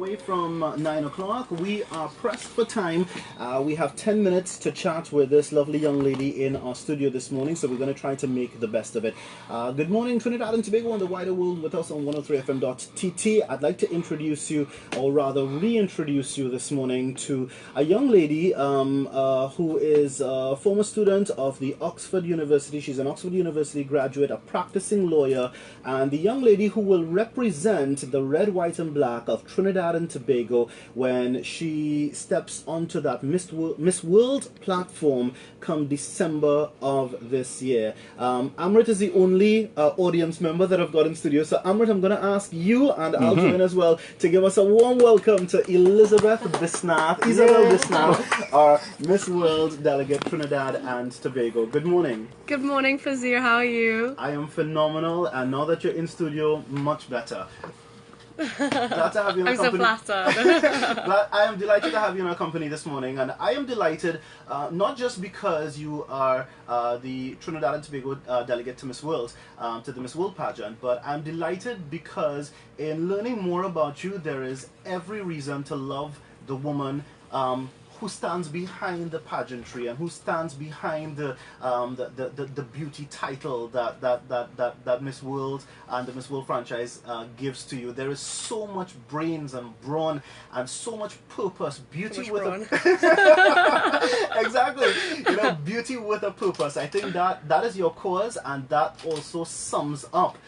Away from 9 o'clock, we are pressed for time. We have 10 minutes to chat with this lovely young lady in our studio this morning, so we're going to try to make the best of it. Good morning, Trinidad and Tobago, and the wider world with us on 103fm.tt. I'd like to introduce you, or rather reintroduce you this morning to a young lady who is a former student of the Oxford University. She's an Oxford University graduate, a practicing lawyer, and the young lady who will represent the red, white, and black of Trinidad and Tobago when she steps onto that Miss World platform come December of this year. Amrit is the only audience member that I've got in studio. So Amrit, I'm going to ask you, and I'll join as well, to give us a warm welcome to Ysabel Bisnath, our Miss World delegate, Trinidad and Tobago. Good morning. Good morning, Fazeer. How are you? I am phenomenal, and now that you're in studio, much better. Glad to have you in I'm so flattered. I am delighted to have you in our company this morning, and I am delighted not just because you are the Trinidad and Tobago delegate to Miss World, to the Miss World pageant, but I'm delighted because in learning more about you, there is every reason to love the woman who stands behind the pageantry and who stands behind the beauty title that Miss World and the Miss World franchise gives to you. There is so much brains and brawn and so much purpose, beauty with a exactly, beauty with a purpose. I think that is your cause, and that also sums up.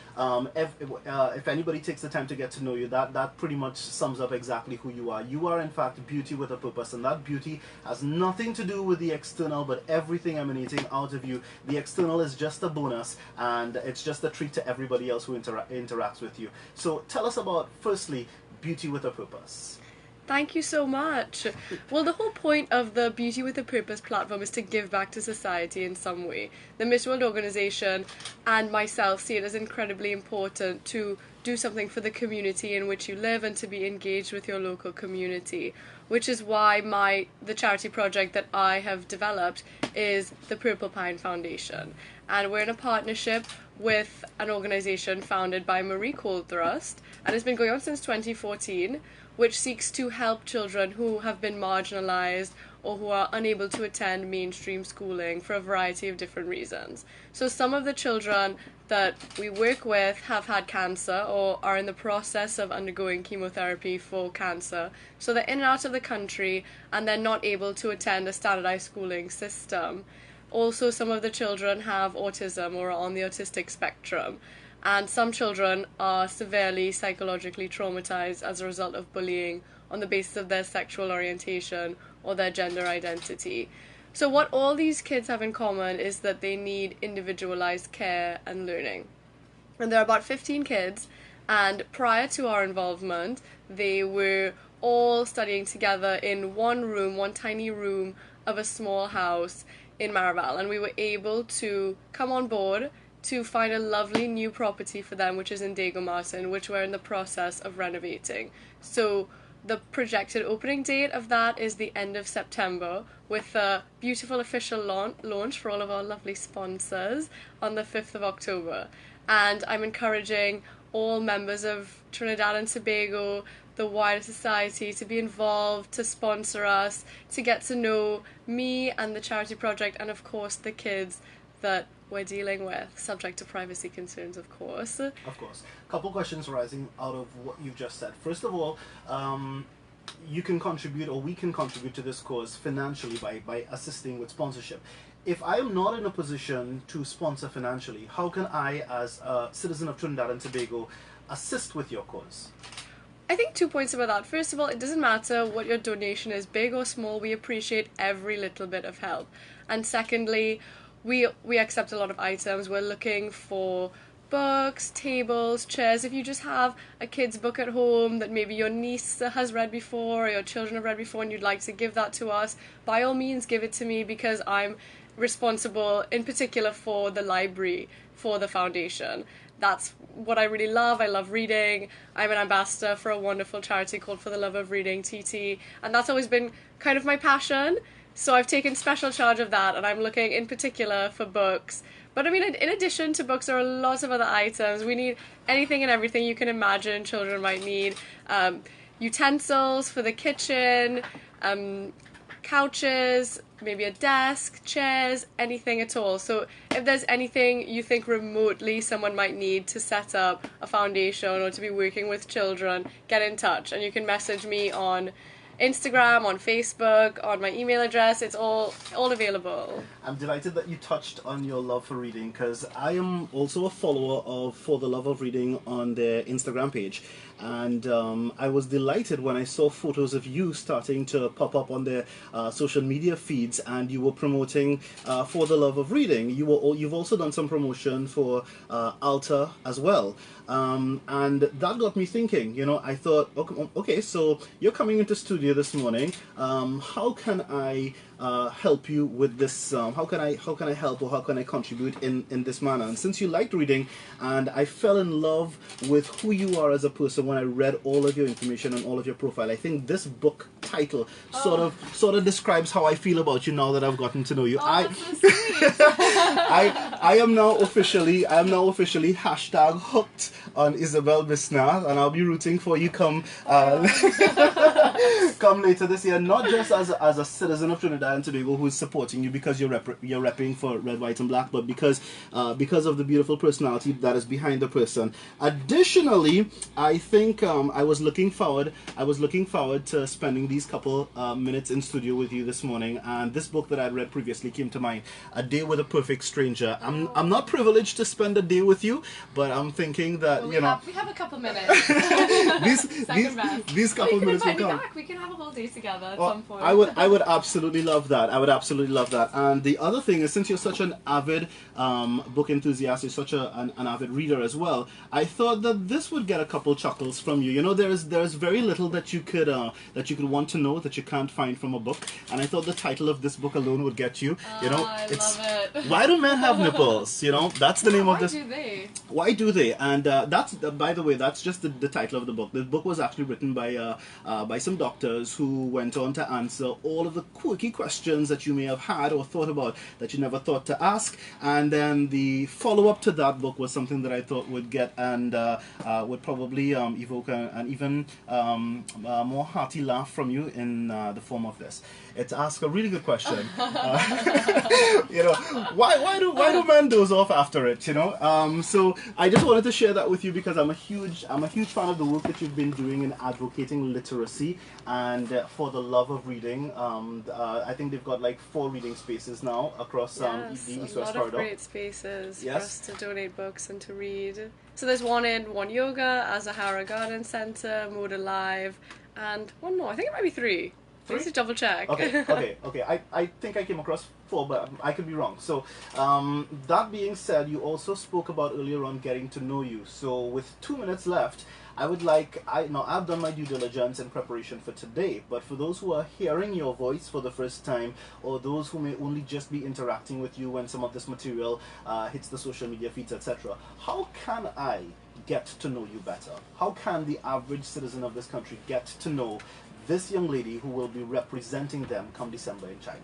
If anybody takes the time to get to know you, that pretty much sums up exactly who you are. You are in fact beauty with a purpose, and that beauty has nothing to do with the external, but everything emanating out of you. The external is just a bonus, and it's just a treat to everybody else who interacts with you. So tell us about, firstly, beauty with a purpose. Thank you so much. Well, the whole point of the Beauty with a Purpose platform is to give back to society in some way. The Miss World organization and myself see it as incredibly important to do something for the community in which you live and to be engaged with your local community, which is why the charity project that I have developed is the Purple Pine Foundation. And we're in a partnership with an organization founded by Marie Coldthrust, and it's been going on since 2014, which seeks to help children who have been marginalized or who are unable to attend mainstream schooling for a variety of different reasons. So some of the children that we work with have had cancer or are in the process of undergoing chemotherapy for cancer. So they're in and out of the country and they're not able to attend a standardized schooling system. Also, some of the children have autism or are on the autistic spectrum. And some children are severely psychologically traumatized as a result of bullying on the basis of their sexual orientation or their gender identity. So what all these kids have in common is that they need individualized care and learning. And there are about 15 kids, and prior to our involvement, they were all studying together in one tiny room of a small house in Maribel, and we were able to come on board to find a lovely new property for them, which is in Dago Martin, which we're in the process of renovating. So the projected opening date of that is the end of September, with a beautiful official launch for all of our lovely sponsors on the 5th of October. And I'm encouraging all members of Trinidad and Tobago, the wider society, to be involved, to sponsor us, to get to know me and the charity project, and of course the kids that we're dealing with, subject to privacy concerns, of course. Of course. A couple questions arising out of what you've just said. First of all, you can contribute, or we can contribute to this cause financially by assisting with sponsorship. If I am not in a position to sponsor financially, how can I, as a citizen of Trinidad and Tobago, assist with your cause? I think 2 points about that. First of all, it doesn't matter what your donation is, big or small, we appreciate every little bit of help. And secondly, we accept a lot of items. We're looking for books, tables, chairs. If you just have a kid's book at home that maybe your niece has read before or your children have read before and you'd like to give that to us, by all means give it to me, because I'm responsible in particular for the library for the foundation. That's what I really love. I love reading. I'm an ambassador for a wonderful charity called For the Love of Reading, TT, and that's always been kind of my passion. So I've taken special charge of that, and I'm looking in particular for books. But I mean, in addition to books, there are lots of other items. We need anything and everything you can imagine children might need. utensils for the kitchen, couches, maybe a desk, chairs, anything at all. So if there's anything you think remotely someone might need to set up a foundation or to be working with children, get in touch. And you can message me on Instagram, on Facebook, on my email address. It's all available. I'm delighted that you touched on your love for reading, because I am also a follower of For the Love of Reading on their Instagram page. And I was delighted when I saw photos of you starting to pop up on their social media feeds, and you were promoting For the Love of Reading. You've also done some promotion for Alta as well. And that got me thinking, I thought, okay, so you're coming into studio this morning. How can I help you with this? How can I help, or how can I contribute in this manner? And since you liked reading, and I fell in love with who you are as a person when I read all of your information and all of your profile, I think this book title sort of describes how I feel about you now that I've gotten to know you. That's so sweet. I am now officially hashtag hooked on Ysabel Bisnath, and I'll be rooting for you come come later this year, not just as a citizen of Trinidad and Tobago who is supporting you because you're repping for Red, White and Black, but because of the beautiful personality that is behind the person. Additionally, I think I was looking forward to spending these couple minutes in studio with you this morning, and this book that I'd read previously came to mind, A Day with a Perfect Stranger. I'm not privileged to spend a day with you, but I'm thinking that we have a couple minutes. these couple minutes will come. We can have a whole day together at some point. I would absolutely love that. And the other thing is, since you're such an avid book enthusiast, you're such an avid reader as well, I thought that this would get a couple chuckles from you. There's very little that you could want to know that you can't find from a book, and I thought the title of this book alone would get you. I love it. Why do men have nipples? That's the name of this. Why do they? And that's, by the way, that's just the title of the book. The book was actually written by some doctors who went on to answer all of the quirky questions that you may have had or thought about that you never thought to ask. And then the follow-up to that book was something that I thought would get and would probably evoke an even more hearty laugh from you in the form of this. It's ask a really good question. Why do men doze off after it? So I just wanted to share that with you because I'm a huge fan of the work that you've been doing in advocating literacy and for the love of reading. I think they've got like 4 reading spaces now across the East West Corridor. A lot of great spaces for us to donate books and to read. So there's one in One Yoga, Azahara Garden Centre, Mode Alive, and one more. I think it might be 3. Please double check. Okay. I think I came across 4, but I could be wrong. So, that being said, you also spoke about earlier on getting to know you. So, with 2 minutes left, I've done my due diligence in preparation for today, but for those who are hearing your voice for the first time, or those who may only just be interacting with you when some of this material hits the social media feeds, etc., how can I get to know you better? How can the average citizen of this country get to know this young lady who will be representing them come December in China?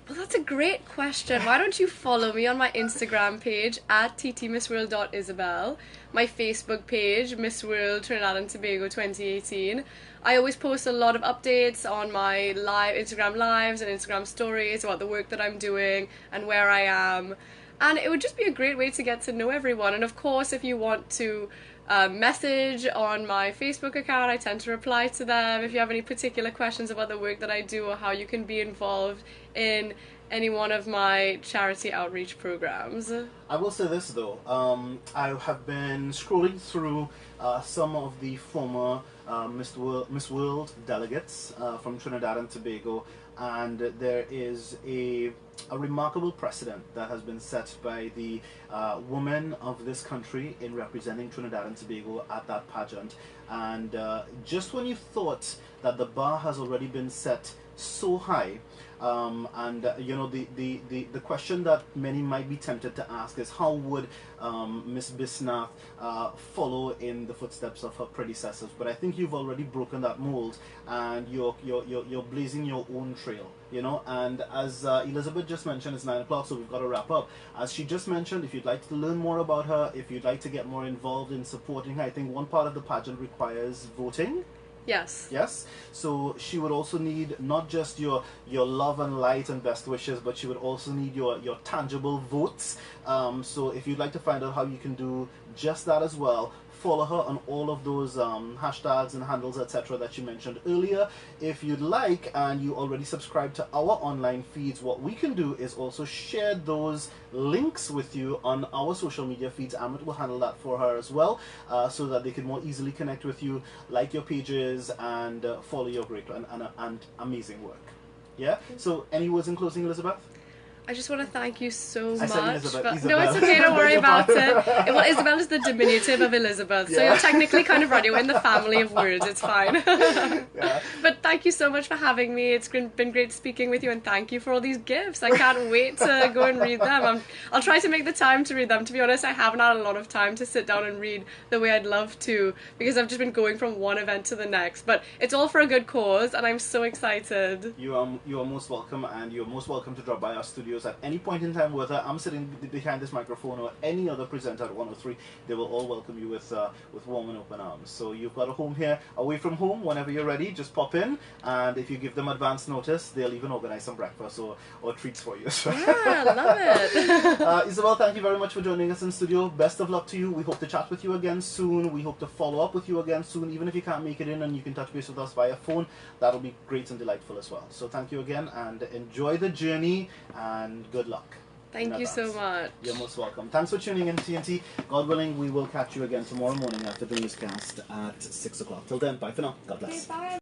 Well, that's a great question. Why don't you follow me on my Instagram page at ttmissworld.isabel, my Facebook page, Miss World Trinidad and Tobago 2018. I always post a lot of updates on my Instagram lives and Instagram stories about the work that I'm doing and where I am. And it would just be a great way to get to know everyone. And of course, if you want to message on my Facebook account, I tend to reply to them. If you have any particular questions about the work that I do or how you can be involved in any one of my charity outreach programs. I will say this though, I have been scrolling through some of the former Miss World delegates from Trinidad and Tobago, and there is a remarkable precedent that has been set by the women of this country in representing Trinidad and Tobago at that pageant. And just when you thought that the bar has already been set so high, the question that many might be tempted to ask is, how would Miss Bisnath follow in the footsteps of her predecessors? But I think you've already broken that mold, and you're blazing your own trail. And as Elizabeth just mentioned, it's 9 o'clock, so we've got to wrap up. As she just mentioned, if you'd like to learn more about her, if you'd like to get more involved in supporting her, I think one part of the pageant requires voting. Yes. Yes? So she would also need not just your love and light and best wishes, but she would also need your tangible votes. So if you'd like to find out how you can do just that as well, follow her on all of those hashtags and handles, etc., that you mentioned earlier. If you'd like, and you already subscribe to our online feeds, what we can do is also share those links with you on our social media feeds. Amit will handle that for her as well, so that they can more easily connect with you, like your pages, and follow your great and amazing work. Yeah? So, any words in closing, Elizabeth? I just want to thank you so I much. said Elizabeth. No, it's okay, don't worry about it. Well, Isabel is the diminutive of Elizabeth, so Yeah. you're technically kind of right. You're in the family of words, it's fine. Yeah. But thank you so much for having me. It's been great speaking with you, and thank you for all these gifts. I can't wait to go and read them. I'll try to make the time to read them. To be honest, I haven't had a lot of time to sit down and read the way I'd love to, because I've just been going from one event to the next. But it's all for a good cause, and I'm so excited. You are most welcome, and you're most welcome to drop by our studios at any point in time, whether I'm sitting behind this microphone or any other presenter at 103. They will all welcome you with warm and open arms. So you've got a home here, away from home. Whenever you're ready, just pop in, and if you give them advance notice, they'll even organize some breakfast or treats for you. Yeah, love it. Isabel, thank you very much for joining us in studio. Best of luck to you. We hope to chat with you again soon. We hope to follow up with you again soon, even if you can't make it in and you can touch base with us via phone. That'll be great and delightful as well. So thank you again, and enjoy the journey, and good luck. Thank you so much. You're most welcome. Thanks for tuning in, TNT. God willing, we will catch you again tomorrow morning after the newscast at 6 o'clock. Till then, bye for now. God bless. Okay, bye.